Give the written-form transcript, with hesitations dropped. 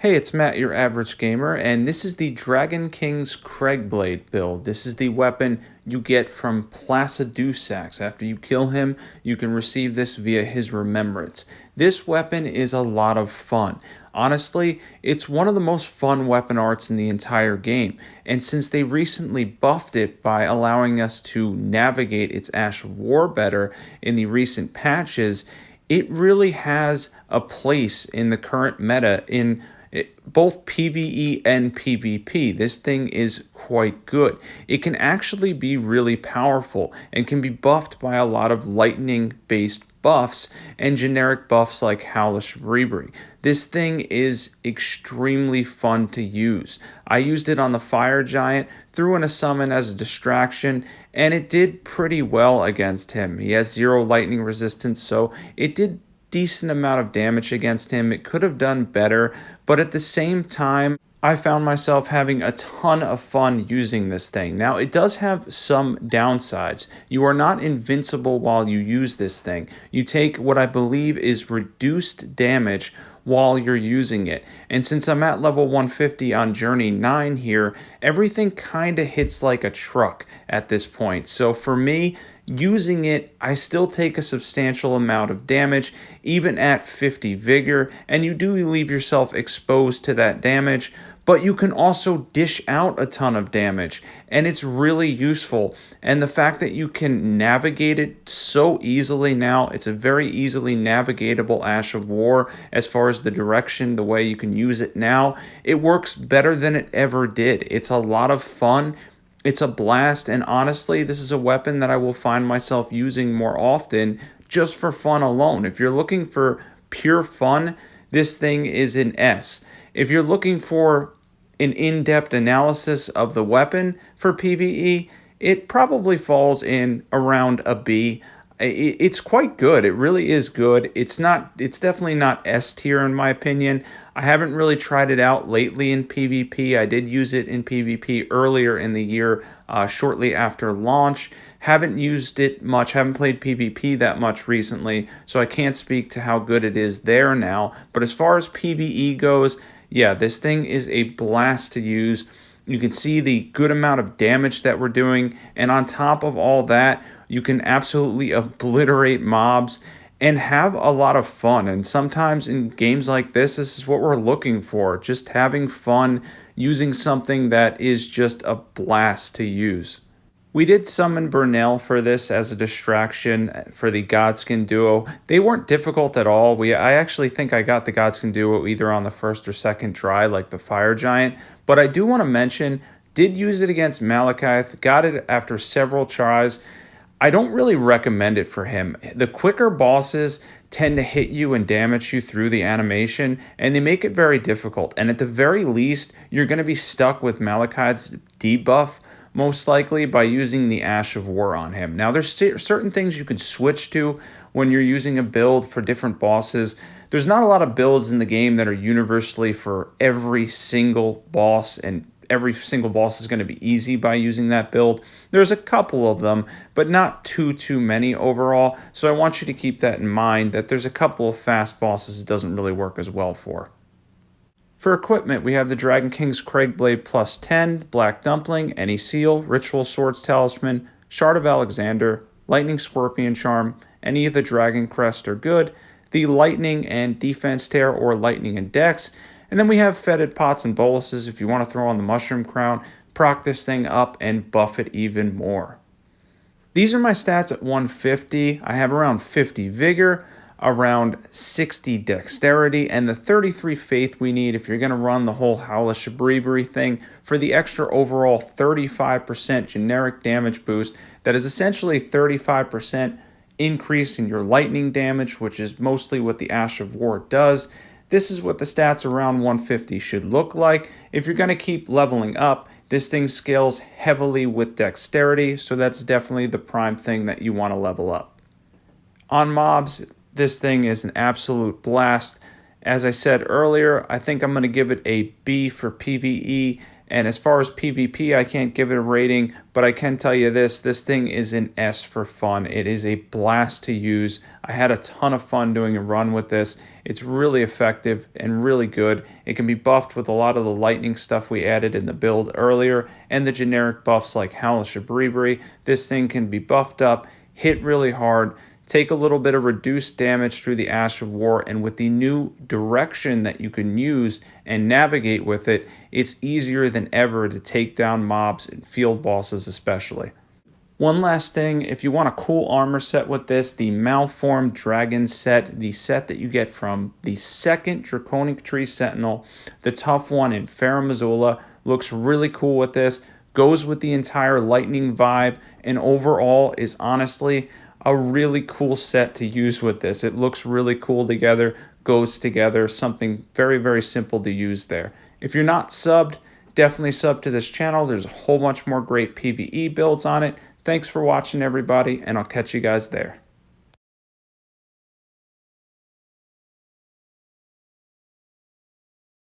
Hey, it's Matt, your average gamer, and this is the Dragon King's Cragblade build. This is the weapon you get from Placidusax. After you kill him, you can receive this via his remembrance. This weapon is a lot of fun. Honestly, it's one of the most fun weapon arts in the entire game, and since they recently buffed it by allowing us to navigate its Ash of War better in the recent patches, it really has a place in the current meta in both PvE and PvP. This thing is quite good. It can actually be really powerful and can be buffed by a lot of lightning based buffs and generic buffs like Howl Shabribri. This thing is extremely fun to use. I used it on the fire giant, threw in a summon as a distraction, and it did pretty well against him. He has 0 lightning resistance, so it did decent amount of damage against him. It could have done better, but at the same time, I found myself having a ton of fun using this thing. Now, it does have some downsides. You are not invincible while you use this thing. You take what I believe is reduced damage while you're using it. And since I'm at level 150 on Journey 9 here, everything kind of hits like a truck at this point. So for me, using it, I still take a substantial amount of damage, even at 50 vigor, and you do leave yourself exposed to that damage, but you can also dish out a ton of damage, and it's really useful. And the fact that you can navigate it so easily now, it's a very easily navigatable Ash of War as far as the direction, the way you can use it now, it works better than it ever did. It's a lot of fun. It's a blast, and honestly, this is a weapon that I will find myself using more often just for fun alone. If you're looking for pure fun, this thing is an S. If you're looking for an in-depth analysis of the weapon for PvE, it probably falls in around a B. It's quite good. It really is good. It's definitely not S tier in my opinion. I haven't really tried it out lately in PvP. I did use it in PvP earlier in the year, shortly after launch. Haven't used it much, haven't played PvP that much recently, so I can't speak to how good it is there now. But as far as PvE goes, yeah, this thing is a blast to use. You can see the good amount of damage that we're doing, and on top of all that, you can absolutely obliterate mobs and have a lot of fun. And sometimes in games like this is what we're looking for, just having fun using something that is just a blast to use. We did summon Burnell for this as a distraction for the Godskin duo. They weren't difficult at all. I actually think I got the Godskin duo either on the first or second try, like the Fire Giant. But I do want to mention, did use it against Malekith, got it after several tries. I don't really recommend it for him. The quicker bosses tend to hit you and damage you through the animation, and they make it very difficult. And at the very least, you're going to be stuck with Malekith's debuff, most likely by using the Ash of War on him. Now, there's certain things you can switch to when you're using a build for different bosses. There's not a lot of builds in the game that are universally for every single boss, and every single boss is going to be easy by using that build. There's a couple of them, but not too many overall. So I want you to keep that in mind, that there's a couple of fast bosses it doesn't really work as well for. For equipment, we have the Dragon King's Cragblade plus 10, Black Dumpling, any seal, Ritual Swords Talisman, Shard of Alexander, Lightning Scorpion Charm, any of the Dragoncrest are good, the Lightning and Defense Tear or Lightning and Dex, and then we have Fetid Pots and Boluses if you want to throw on the Mushroom Crown, proc this thing up and buff it even more. These are my stats at 150. I have around 50 Vigor, around 60 Dexterity, and the 33 Faith we need if you're going to run the whole Howl Shabribri thing for the extra overall 35% generic damage boost that is essentially 35% increase in your lightning damage, which is mostly what the Ash of War does. This is what the stats around 150 should look like. If you're going to keep leveling up, this thing scales heavily with Dexterity, so that's definitely the prime thing that you want to level up. On mobs, this thing is an absolute blast. As I said earlier, I think I'm going to give it a B for PvE. And as far as PvP, I can't give it a rating, but I can tell you this thing is an S for fun. It is a blast to use. I had a ton of fun doing a run with this. It's really effective and really good. It can be buffed with a lot of the lightning stuff we added in the build earlier and the generic buffs like Howl, Shabribri. This thing can be buffed up, hit really hard, take a little bit of reduced damage through the Ash of War, and with the new direction that you can use and navigate with it, it's easier than ever to take down mobs and field bosses especially. One last thing, if you want a cool armor set with this, the Malformed Dragon set, the set that you get from the second Draconic Tree Sentinel, the tough one in Farum Azula, looks really cool with this, goes with the entire lightning vibe, and overall is honestly a really cool set to use with this. It looks really cool together, goes together, something very, very simple to use there. If you're not subbed, definitely sub to this channel. There's a whole bunch more great PvE builds on it. Thanks for watching, everybody, and I'll catch you guys there.